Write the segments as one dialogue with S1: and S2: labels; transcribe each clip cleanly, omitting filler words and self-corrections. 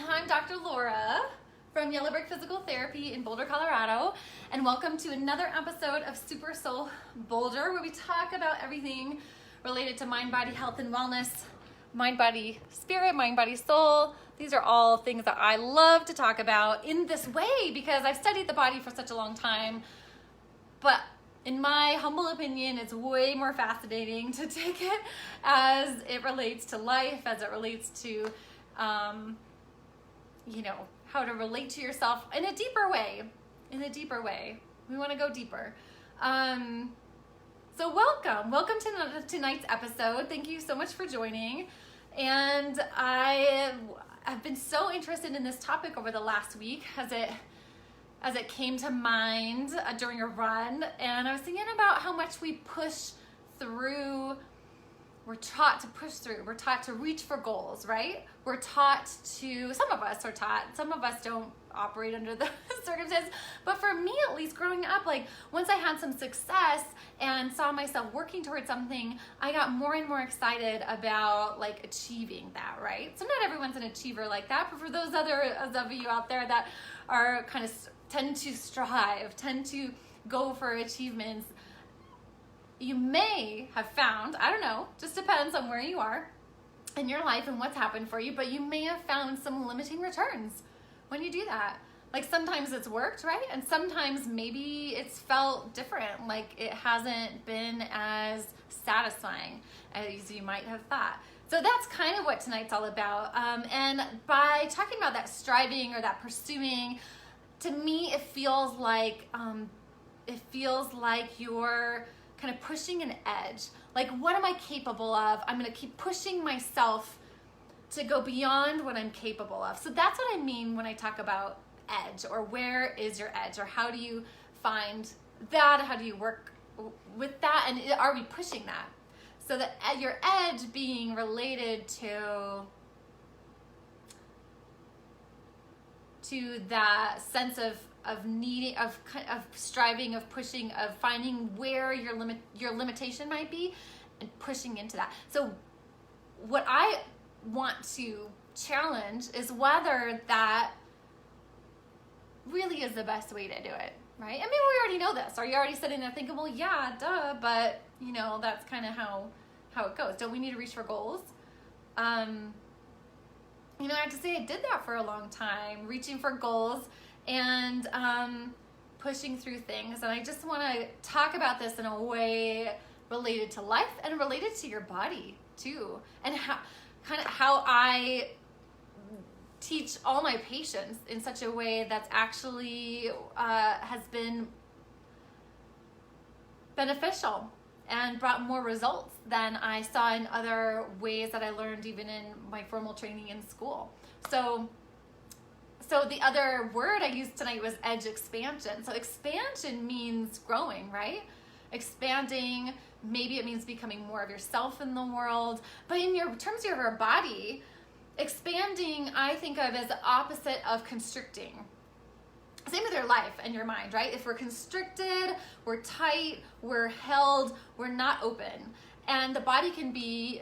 S1: I'm Dr. Laura from Yellow Brick Physical Therapy in Boulder, Colorado, and welcome to another episode of SuperSoulBoulder, where we talk about everything related to mind, body, health, and wellness, mind, body, spirit, mind, body, soul. These are all things that I love to talk about in this way because I've studied the body for such a long time, but in my humble opinion, it's way more fascinating to take it as it relates to life, as it relates to, how to relate to yourself in a deeper way. We want to go deeper. So welcome to tonight's episode. Thank you so much for joining. And I have been so interested in this topic over the last week as it came to mind during a run, and I was thinking about how much we push through. We're taught to push through. We're taught to reach for goals, right? We're taught to, some of us are taught, some of us don't operate under the circumstances, but for me at least growing up, like once I had some success and saw myself working towards something, I got more and more excited about like achieving that, right? So not everyone's an achiever like that, but for those others of you out there that are kind of tend to strive, tend to go for achievements, you may have found, I don't know, just depends on where you are in your life and what's happened for you, but you may have found some limiting returns when you do that. Like sometimes it's worked, right? And sometimes maybe it's felt different, like it hasn't been as satisfying as you might have thought. So that's kind of what tonight's all about. And by talking about that striving or that pursuing, to me, it feels like you're kind of pushing an edge. Like, what am I capable of? I'm going to keep pushing myself to go beyond what I'm capable of. So that's what I mean when I talk about edge, or where is your edge, or how do you find that? How do you work with that? And are we pushing that? So that your edge being related to that sense of needing, of striving, of pushing, of finding where your limitation might be and pushing into that. So what I want to challenge is whether that really is the best way to do it, right? I mean, we already know this. Are you already sitting there thinking, well, yeah, duh, but that's kind of how it goes. Don't we need to reach for goals? I have to say I did that for a long time, reaching for goals and pushing through things. And I just want to talk about this in a way related to life and related to your body too, and how I teach all my patients in such a way that's actually has been beneficial and brought more results than I saw in other ways that I learned even in my formal training in school. So the other word I used tonight was edge expansion. So expansion means growing, right? Expanding, maybe it means becoming more of yourself in the world. But in terms of your body, expanding I think of as the opposite of constricting. Same with your life and your mind, right? If we're constricted, we're tight, we're held, we're not open. And your body can be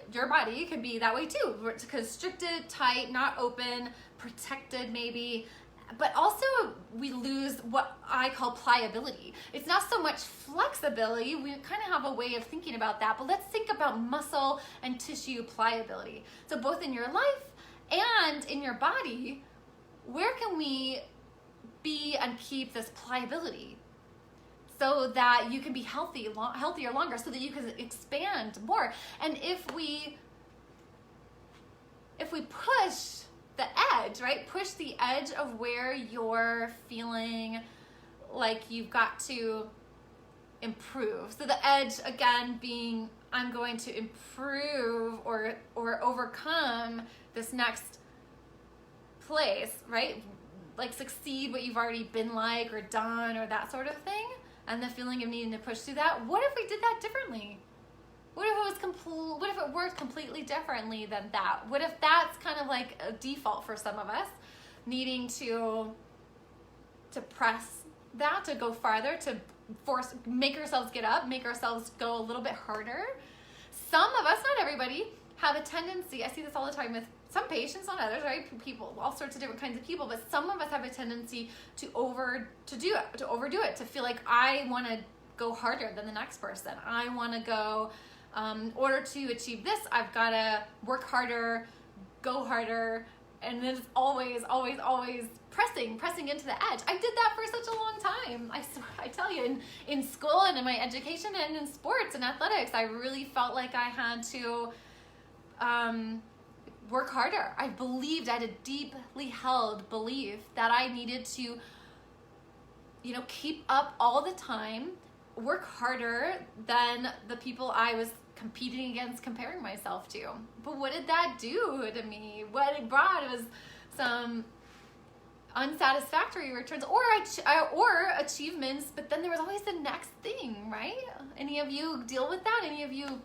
S1: that way too. We're constricted, tight, not open, protected maybe. But also we lose what I call pliability. It's not so much flexibility. We kind of have a way of thinking about that, but let's think about muscle and tissue pliability. So both in your life and in your body, where can we be and keep this pliability so that you can be healthier longer, so that you can expand more? And if we push the edge, right? Push the edge of where you're feeling like you've got to improve. So the edge again being, I'm going to improve or overcome this next place, right? Like succeed what you've already been like or done or that sort of thing, and the feeling of needing to push through that. What if we did that differently? What if it worked completely differently than that? What if that's kind of like a default for some of us, needing to press that, to go farther, to make ourselves get up, make ourselves go a little bit harder? Some of us, not everybody, have a tendency, I see this all the time with some patients, not others, right? People, all sorts of different kinds of people, but some of us have a tendency to overdo it, to feel like I want to go harder than the next person. I want to go, in order to achieve this, I've got to work harder, go harder, and then it's always pressing into the edge. I did that for such a long time. I tell you, in school and in my education and in sports and athletics, I really felt like I had to work harder. I had a deeply held belief that I needed to, keep up all the time, work harder than the people I was competing against, comparing myself to. But what did that do to me? What it brought was some unsatisfactory returns or achievements, but then there was always the next thing, right? Any of you deal with that? Any of you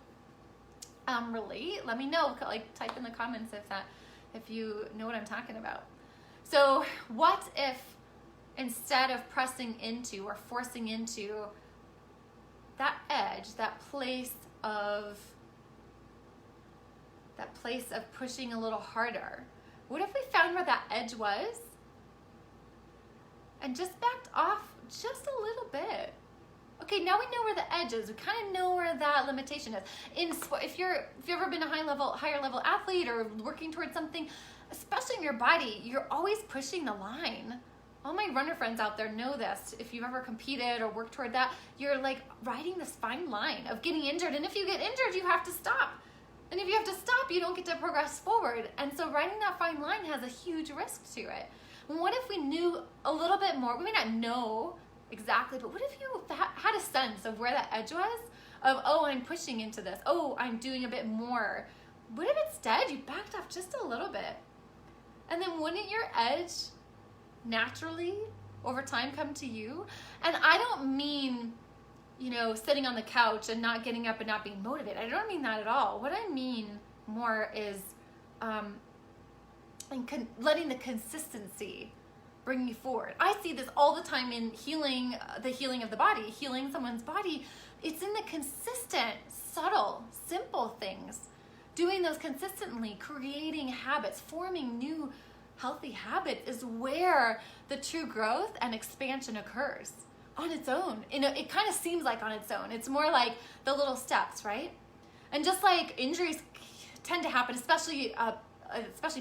S1: relate? Let me know. Like, type in the comments if you know what I'm talking about. So what if instead of pressing into or forcing into that edge, that place of pushing a little harder, what if we found where that edge was and just backed off just a little bit? Okay, now we know where the edge is. We kind of know where that limitation is. If you've ever been a higher level athlete or working towards something, especially in your body, you're always pushing the line. All my runner friends out there know this. If you've ever competed or worked toward that, you're like riding this fine line of getting injured. And if you get injured, you have to stop. And if you have to stop, you don't get to progress forward. And so riding that fine line has a huge risk to it. And what if we knew a little bit more? We may not know exactly, but what if you had a sense of where that edge was? Of, oh, I'm pushing into this. Oh, I'm doing a bit more. What if instead you backed off just a little bit? And then wouldn't your edge naturally over time come to you? And I don't mean, sitting on the couch and not getting up and not being motivated. I don't mean that at all. What I mean more is letting the consistency bring you forward. I see this all the time in the healing of the body, healing someone's body. It's in the consistent, subtle, simple things. Doing those consistently, creating habits, forming new healthy habits is where the true growth and expansion occurs on its own. It kind of seems like on its own. It's more like the little steps, right? And just like injuries tend to happen, especially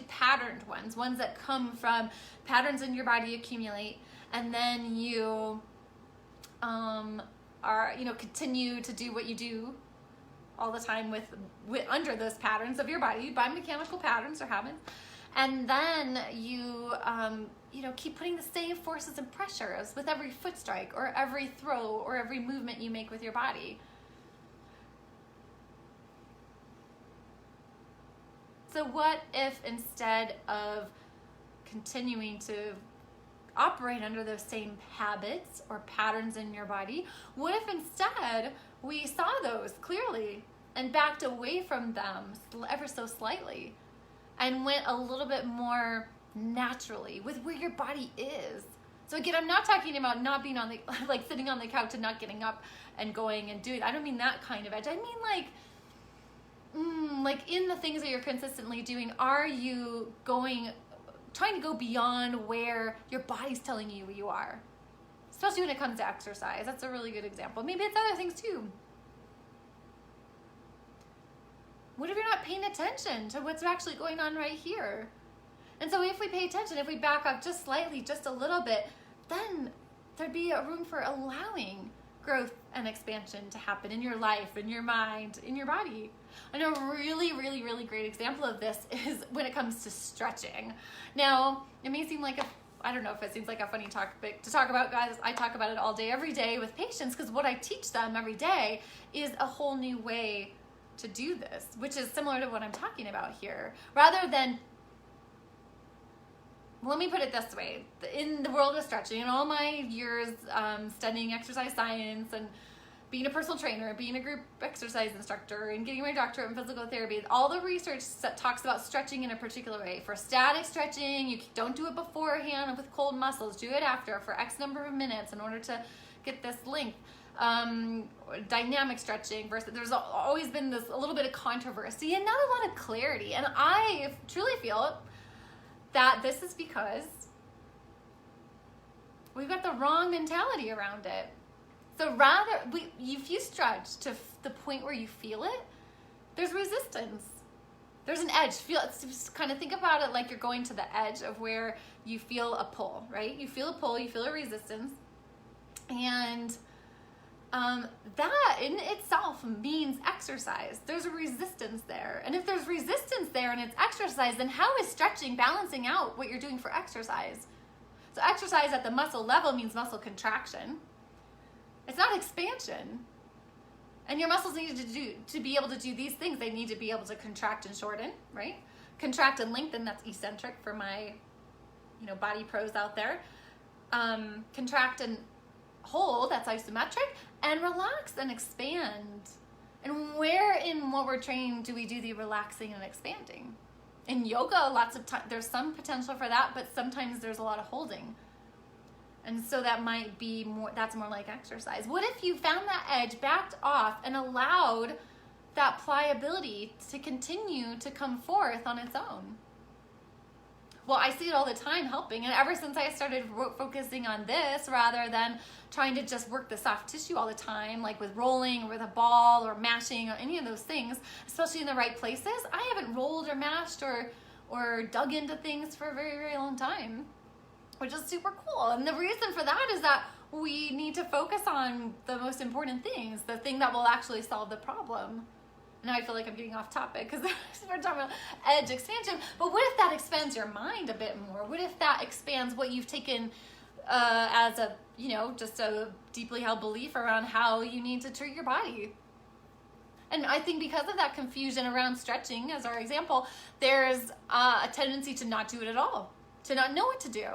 S1: patterned ones that come from patterns in your body accumulate, and then you continue to do what you do all the time with under those patterns of your body, biomechanical patterns or habits. And then you keep putting the same forces and pressures with every foot strike or every throw or every movement you make with your body. So what if instead of continuing to operate under those same habits or patterns in your body, what if instead we saw those clearly and backed away from them ever so slightly and went a little bit more naturally with where your body is? So again, I'm not talking about not being sitting on the couch and not getting up and going and doing. I don't mean that kind of edge. I mean like in the things that you're consistently doing, are you trying to go beyond where your body's telling you you are? Especially when it comes to exercise. That's a really good example. Maybe it's other things too. What if you're not paying attention to what's actually going on right here? And so if we pay attention, if we back up just slightly, just a little bit, then there'd be a room for allowing growth and expansion to happen in your life, in your mind, in your body. And a really, really, really great example of this is when it comes to stretching. Now, it may seem like I don't know if it seems like a funny topic to talk about, guys. I talk about it all day, every day with patients, because what I teach them every day is a whole new way to do this, which is similar to what I'm talking about here. Rather than, let me put it this way, in the world of stretching, in all my years studying exercise science and being a personal trainer, being a group exercise instructor, and getting my doctorate in physical therapy, all the research talks about stretching in a particular way. For static stretching, you don't do it beforehand with cold muscles. Do it after for X number of minutes in order to get this length. dynamic stretching versus, there's always been this a little bit of controversy and not a lot of clarity. And I truly feel that this is because we've got the wrong mentality around it. So rather, if you stretch to the point where you feel it, there's resistance. There's an edge. Just kind of think about it like you're going to the edge of where you feel a pull, right? You feel a pull, you feel a resistance. And that in itself means exercise. There's a resistance there. And if there's resistance there and it's exercise, then how is stretching balancing out what you're doing for exercise? So exercise at the muscle level means muscle contraction. It's not expansion. And your muscles need to be able to do these things. They need to be able to contract and shorten, right? Contract and lengthen, that's eccentric for my, body pros out there. Contract and hold, that's isometric. And relax and expand. And where in what we're training do we do the relaxing and expanding? In yoga, lots of time, there's some potential for that, but sometimes there's a lot of holding. And so that might be that's more like exercise. What if you found that edge, backed off, and allowed that pliability to continue to come forth on its own? Well, I see it all the time helping. And ever since I started focusing on this rather than trying to just work the soft tissue all the time, like with rolling or with a ball or mashing or any of those things, especially in the right places, I haven't rolled or mashed or dug into things for a very, very long time, which is super cool. And the reason for that is that we need to focus on the most important things, the thing that will actually solve the problem. Now I feel like I'm getting off topic because we're talking about edge expansion. But what if that expands your mind a bit more? What if that expands what you've taken as a, just a deeply held belief around how you need to treat your body? And I think because of that confusion around stretching, as our example, there's a tendency to not do it at all, to not know what to do.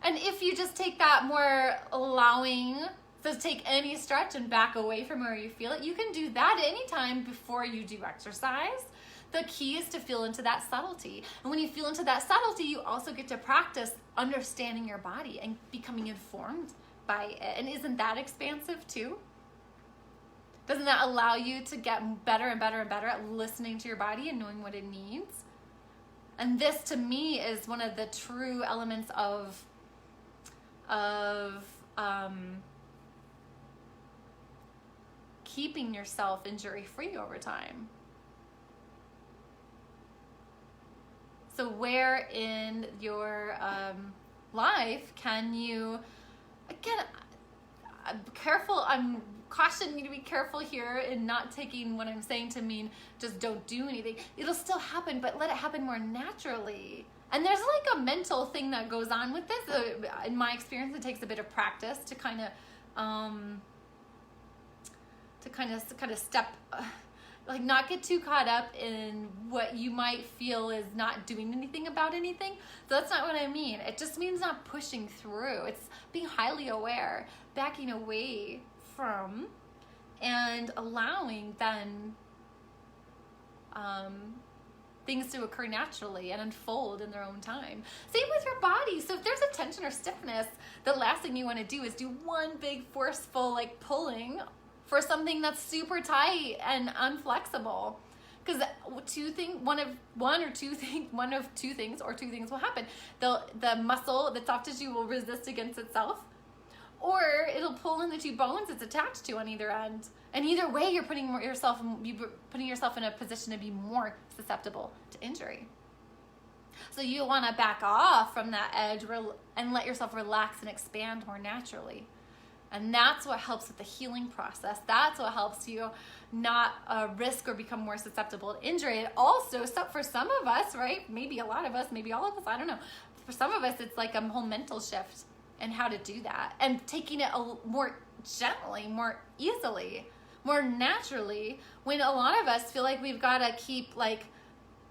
S1: And if you just take that more allowing, so take any stretch and back away from where you feel it, you can do that anytime before you do exercise. The key is to feel into that subtlety. And when you feel into that subtlety, you also get to practice understanding your body and becoming informed by it. And isn't that expansive too? Doesn't that allow you to get better and better and better at listening to your body and knowing what it needs? And this to me is one of the true elements of keeping yourself injury-free over time. So where in your life can you, again, I'm careful, I'm cautioning you to be careful here in not taking what I'm saying to mean just don't do anything. It'll still happen, but let it happen more naturally. And there's like a mental thing that goes on with this. In my experience, it takes a bit of practice to kind of step, like not get too caught up in what you might feel is not doing anything about anything. So that's not what I mean. It just means not pushing through. It's being highly aware, backing away from, and allowing then things to occur naturally and unfold in their own time. Same with your body. So if there's a tension or stiffness, the last thing you want to do is do one big forceful like pulling for something that's super tight and unflexible. Because one of two things will happen. The muscle, the soft tissue will resist against itself, or it'll pull in the two bones it's attached to on either end. And either way, you're putting yourself in a position to be more susceptible to injury. So you want to back off from that edge and let yourself relax and expand more naturally. And that's what helps with the healing process. That's what helps you not risk or become more susceptible to injury. It also, for some of us, right? Maybe a lot of us, maybe all of us, I don't know. For some of us, it's like a whole mental shift in how to do that. And taking it more gently, more easily, more naturally, when a lot of us feel like we've got to keep like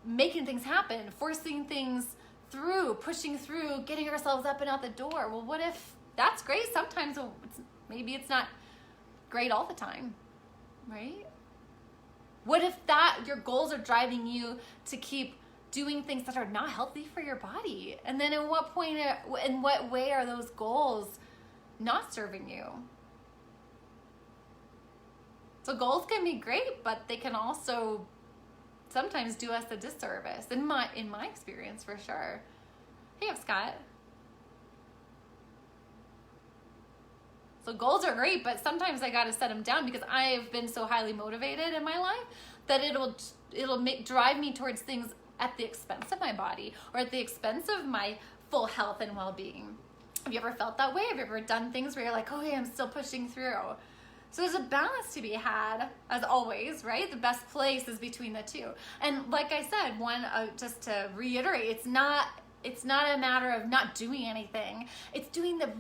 S1: making things happen, forcing things through, pushing through, getting ourselves up and out the door. Well, what if that's great? Sometimes maybe it's not great all the time, right? What if your goals are driving you to keep doing things that are not healthy for your body? And then in what way are those goals not serving you. So goals can be great, but they can also sometimes do us a disservice, in my experience, for sure. Hey, Scott. So goals are great, but sometimes I got to set them down because I've been so highly motivated in my life that it'll drive me towards things at the expense of my body or at the expense of my full health and well-being. Have you ever felt that way? Have you ever done things where you're like, oh yeah, I'm still pushing through? So there's a balance to be had, as always, right? The best place is between the two. And like I said, just to reiterate, it's not a matter of not doing anything. It's doing the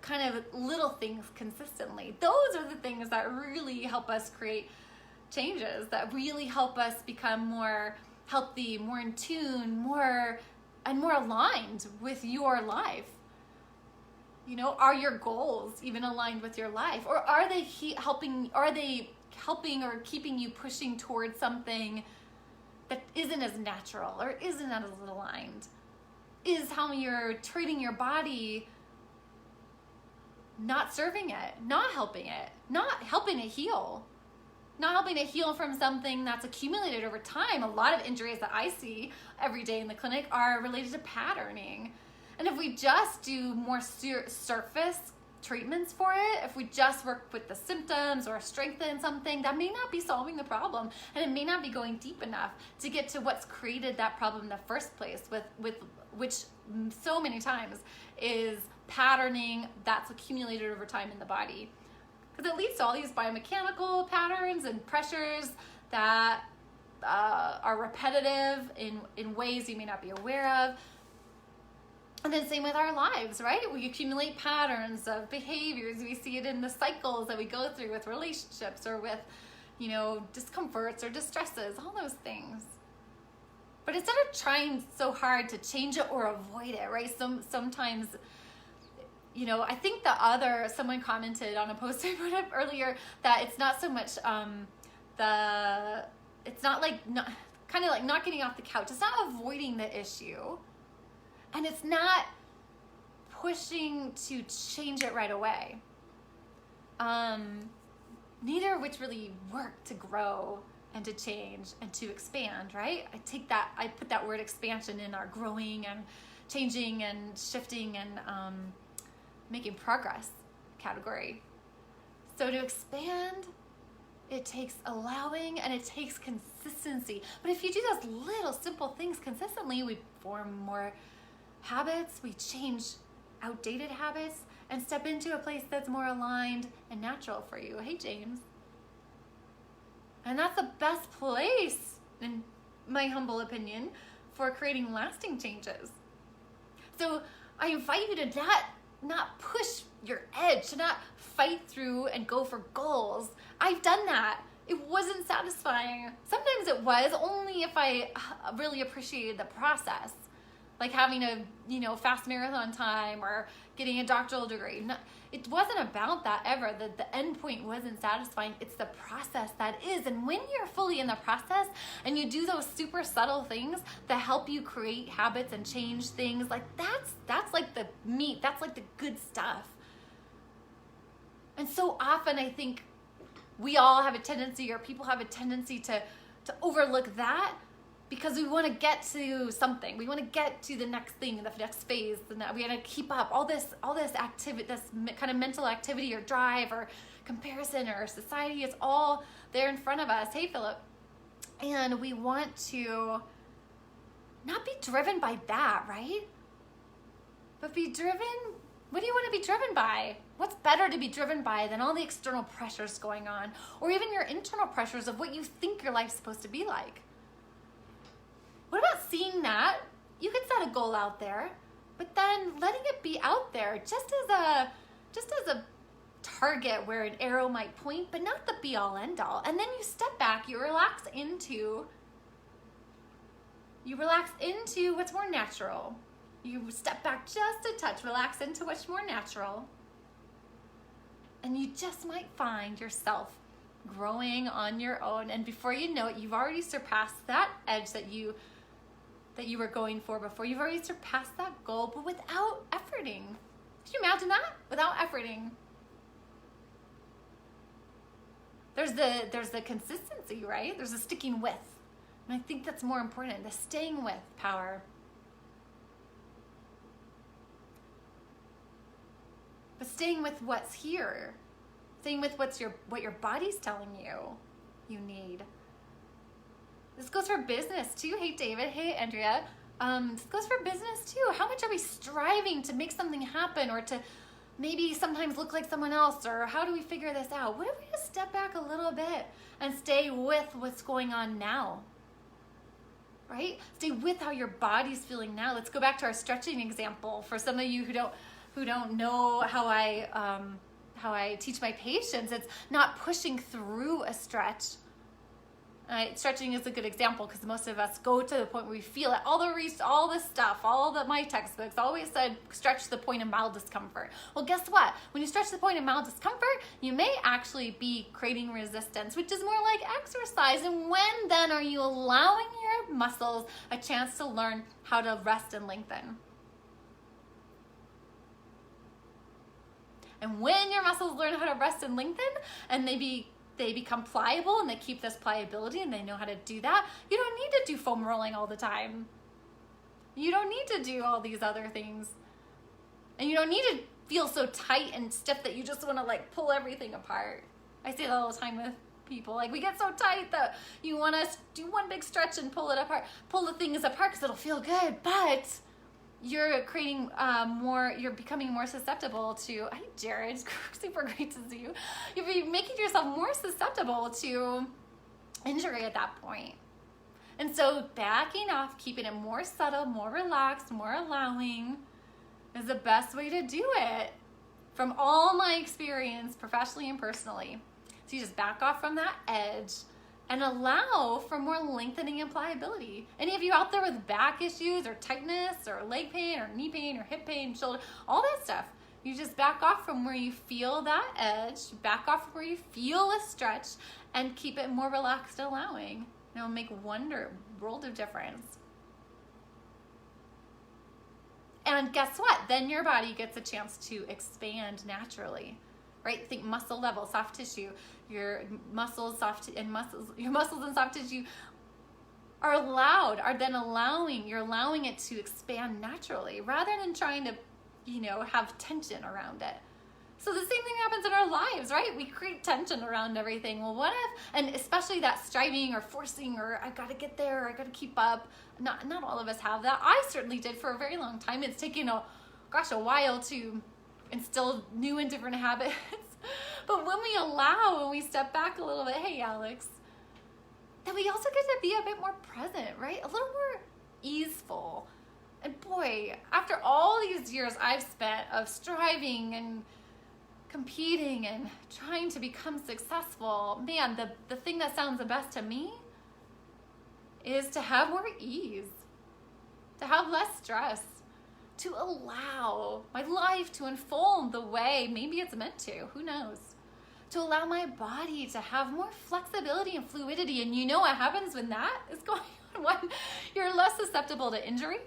S1: kind of little things consistently. Those are the things that really help us create changes, that really help us become more healthy, more in tune, more aligned with your life. You know, are your goals even aligned with your life? Or are they helping or keeping you pushing towards something that isn't as natural or isn't as aligned? Is how you're treating your body not serving it, not helping it heal? Not helping it heal from something that's accumulated over time. A lot of injuries that I see every day in the clinic are related to patterning. And if we just do more surface treatments for it, if we just work with the symptoms or strengthen something, that may not be solving the problem, and it may not be going deep enough to get to what's created that problem in the first place, with which so many times is patterning that's accumulated over time in the body. Because it leads to all these biomechanical patterns and pressures that are repetitive in ways you may not be aware of. And then same with our lives, right? We accumulate patterns of behaviors. We see it in the cycles that we go through with relationships or with, discomforts or distresses, all those things. But instead of trying so hard to change it or avoid it, right? Sometimes, I think someone commented on a post I put up earlier that it's not so much it's not like kind of like not getting off the couch. It's not avoiding the issue. And it's not pushing to change it right away. Neither of which really work to grow and to change and to expand, right? I put that word expansion in our growing and changing and shifting and making progress category. So to expand, it takes allowing and it takes consistency. But if you do those little simple things consistently, we form more habits, we change outdated habits and step into a place that's more aligned and natural for you. Hey, James. And that's the best place, in my humble opinion, for creating lasting changes. So I invite you to not push your edge, to not fight through and go for goals. I've done that. It wasn't satisfying. Sometimes it was, only if I really appreciated the process. Like having a fast marathon time or getting a doctoral degree. No, it wasn't about that ever. The end point wasn't satisfying. It's the process that is. And when you're fully in the process and you do those super subtle things that help you create habits and change things, like that's like the meat. That's like the good stuff. And so often I think we all have a tendency, or people have a tendency to overlook that, because we want to get to something. We want to get to the next thing, the next phase. We want to keep up all this activity, this kind of mental activity or drive or comparison or society. It's all there in front of us. Hey, Philip. And we want to not be driven by that, right? But be driven. What do you want to be driven by? What's better to be driven by than all the external pressures going on, or even your internal pressures of what you think your life's supposed to be like? What about seeing that? You can set a goal out there, but then letting it be out there just as a target where an arrow might point, but not the be all end all. And then you step back, you relax into what's more natural. You step back just a touch, relax into what's more natural. And you just might find yourself growing on your own. And before you know it, you've already surpassed that edge that you were going for before. You've already surpassed that goal, but without efforting. Can you imagine that? Without efforting. There's the consistency, right? There's the sticking with. And I think that's more important, the staying with power. But staying with what's here. Staying with what your body's telling you need. This goes for business too. Hey, David. Hey, Andrea. This goes for business too. How much are we striving to make something happen, or to maybe sometimes look like someone else, or how do we figure this out? What if we just step back a little bit and stay with what's going on now? Right? Stay with how your body's feeling now. Let's go back to our stretching example. For some of you who don't know how I teach my patients, it's not pushing through a stretch. Stretching is a good example because most of us go to the point where we feel it. All the stuff, my textbooks always said stretch to the point of mild discomfort. Well, guess what? When you stretch to the point of mild discomfort, you may actually be creating resistance, which is more like exercise. And when then are you allowing your muscles a chance to learn how to rest and lengthen? And when your muscles learn how to rest and lengthen, and they become pliable and they keep this pliability and they know how to do that, you don't need to do foam rolling all the time. You don't need to do all these other things. And you don't need to feel so tight and stiff that you just want to like pull everything apart. I say that all the time with people. Like, we get so tight that you want to do one big stretch and pull it apart, pull the things apart because it'll feel good, but you're creating you're becoming more susceptible to, hey Jared, super great to see you. You'll be making yourself more susceptible to injury at that point. And so backing off, keeping it more subtle, more relaxed, more allowing is the best way to do it from all my experience, professionally and personally. So you just back off from that edge and allow for more lengthening and pliability. Any of you out there with back issues or tightness or leg pain or knee pain or hip pain, shoulder, all that stuff, you just back off from where you feel that edge, back off from where you feel a stretch, and keep it more relaxed and allowing. And it'll make world of difference. And guess what? Then your body gets a chance to expand naturally. Right? Think muscle level, soft tissue. Your muscles and soft tissue are you're allowing it to expand naturally rather than trying to, have tension around it. So the same thing happens in our lives, right? We create tension around everything. Well, what if, and especially that striving or forcing or I gotta get there, or I gotta keep up. Not all of us have that. I certainly did for a very long time. It's taken a while to instill new and different habits. But when we step back a little bit, hey Alex, then we also get to be a bit more present, right? A little more easeful. And boy, after all these years I've spent of striving and competing and trying to become successful, man, the thing that sounds the best to me is to have more ease, to have less stress, to allow my life to unfold the way maybe it's meant to, who knows? To allow my body to have more flexibility and fluidity. And you know what happens when that is going on? One, you're less susceptible to injury.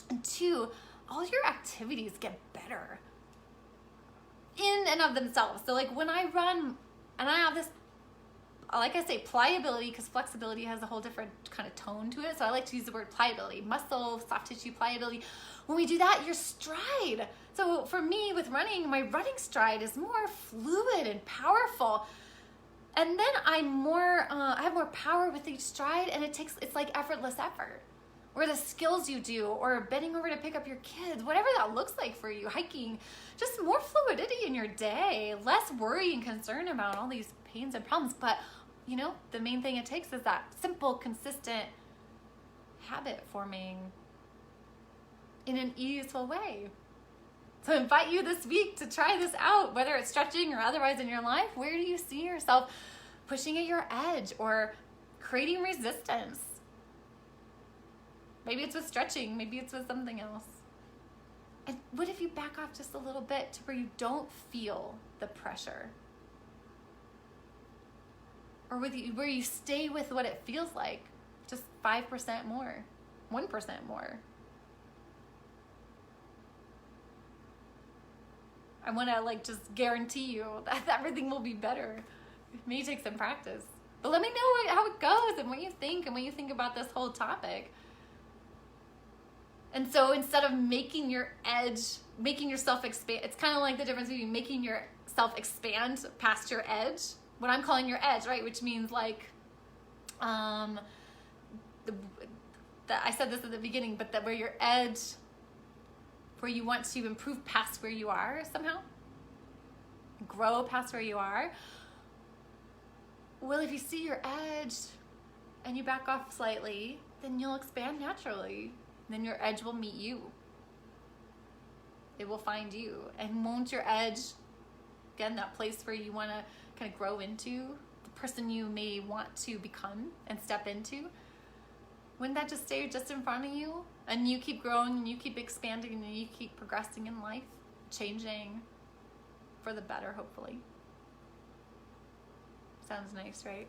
S1: And two, all your activities get better in and of themselves. So like when I run and I have this, like I say, pliability, because flexibility has a whole different kind of tone to it. So I like to use the word pliability, muscle, soft tissue pliability. When we do that, your stride. So for me with running, my running stride is more fluid and powerful. And then I have more power with each stride, and it's like effortless effort. Or the skills you do, or bending over to pick up your kids, whatever that looks like for you, hiking, just more fluidity in your day, less worry and concern about all these pains and problems. But the main thing it takes is that simple, consistent habit forming in an easeful way. So I invite you this week to try this out, whether it's stretching or otherwise in your life. Where do you see yourself pushing at your edge or creating resistance? Maybe it's with stretching, maybe it's with something else. And what if you back off just a little bit to where you don't feel the pressure? Or where you stay with what it feels like, just 5% more, 1% more. I want to like just guarantee you that everything will be better. It may take some practice. But let me know how it goes and what you think about this whole topic. And so instead of making yourself expand, it's kind of like the difference between making yourself expand past your edge, what I'm calling your edge, right? Which means like, I said this at the beginning, but that where your edge, where you want to improve past where you are somehow, grow past where you are. Well, if you see your edge and you back off slightly, then you'll expand naturally. Then your edge will meet you. It will find you. And won't your edge, again, that place where you want to kind of grow into, the person you may want to become and step into, wouldn't that just stay just in front of you? And you keep growing and you keep expanding and you keep progressing in life, changing for the better, hopefully. Sounds nice, right?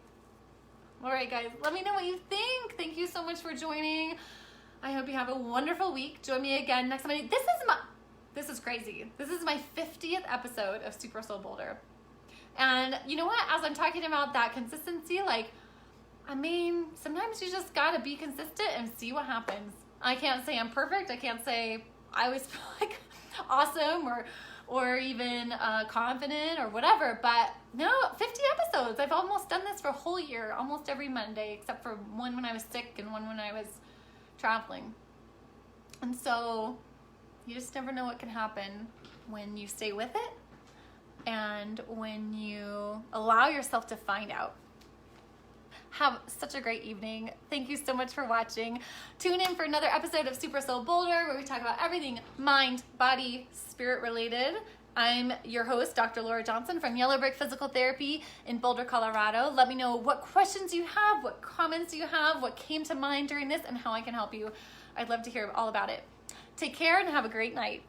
S1: All right, guys, let me know what you think. Thank you so much for joining. I hope you have a wonderful week. Join me again next Monday. This is crazy. This is my 50th episode of SuperSoulBoulder. And you know what? As I'm talking about that consistency, like, I mean, sometimes you just gotta be consistent and see what happens. I can't say I'm perfect. I can't say I always feel like awesome or even confident or whatever. But no, 50 episodes. I've almost done this for a whole year, almost every Monday, except for one when I was sick and one when I was traveling. And so you just never know what can happen when you stay with it and when you allow yourself to find out. Have such a great evening. Thank you so much for watching. Tune in for another episode of SuperSoulBoulder, where we talk about everything mind, body, spirit related. I'm your host, Dr. Laura Johnson from Yellow Brick Physical Therapy in Boulder, Colorado. Let me know what questions you have, what comments you have, what came to mind during this, and how I can help you. I'd love to hear all about it. Take care and have a great night.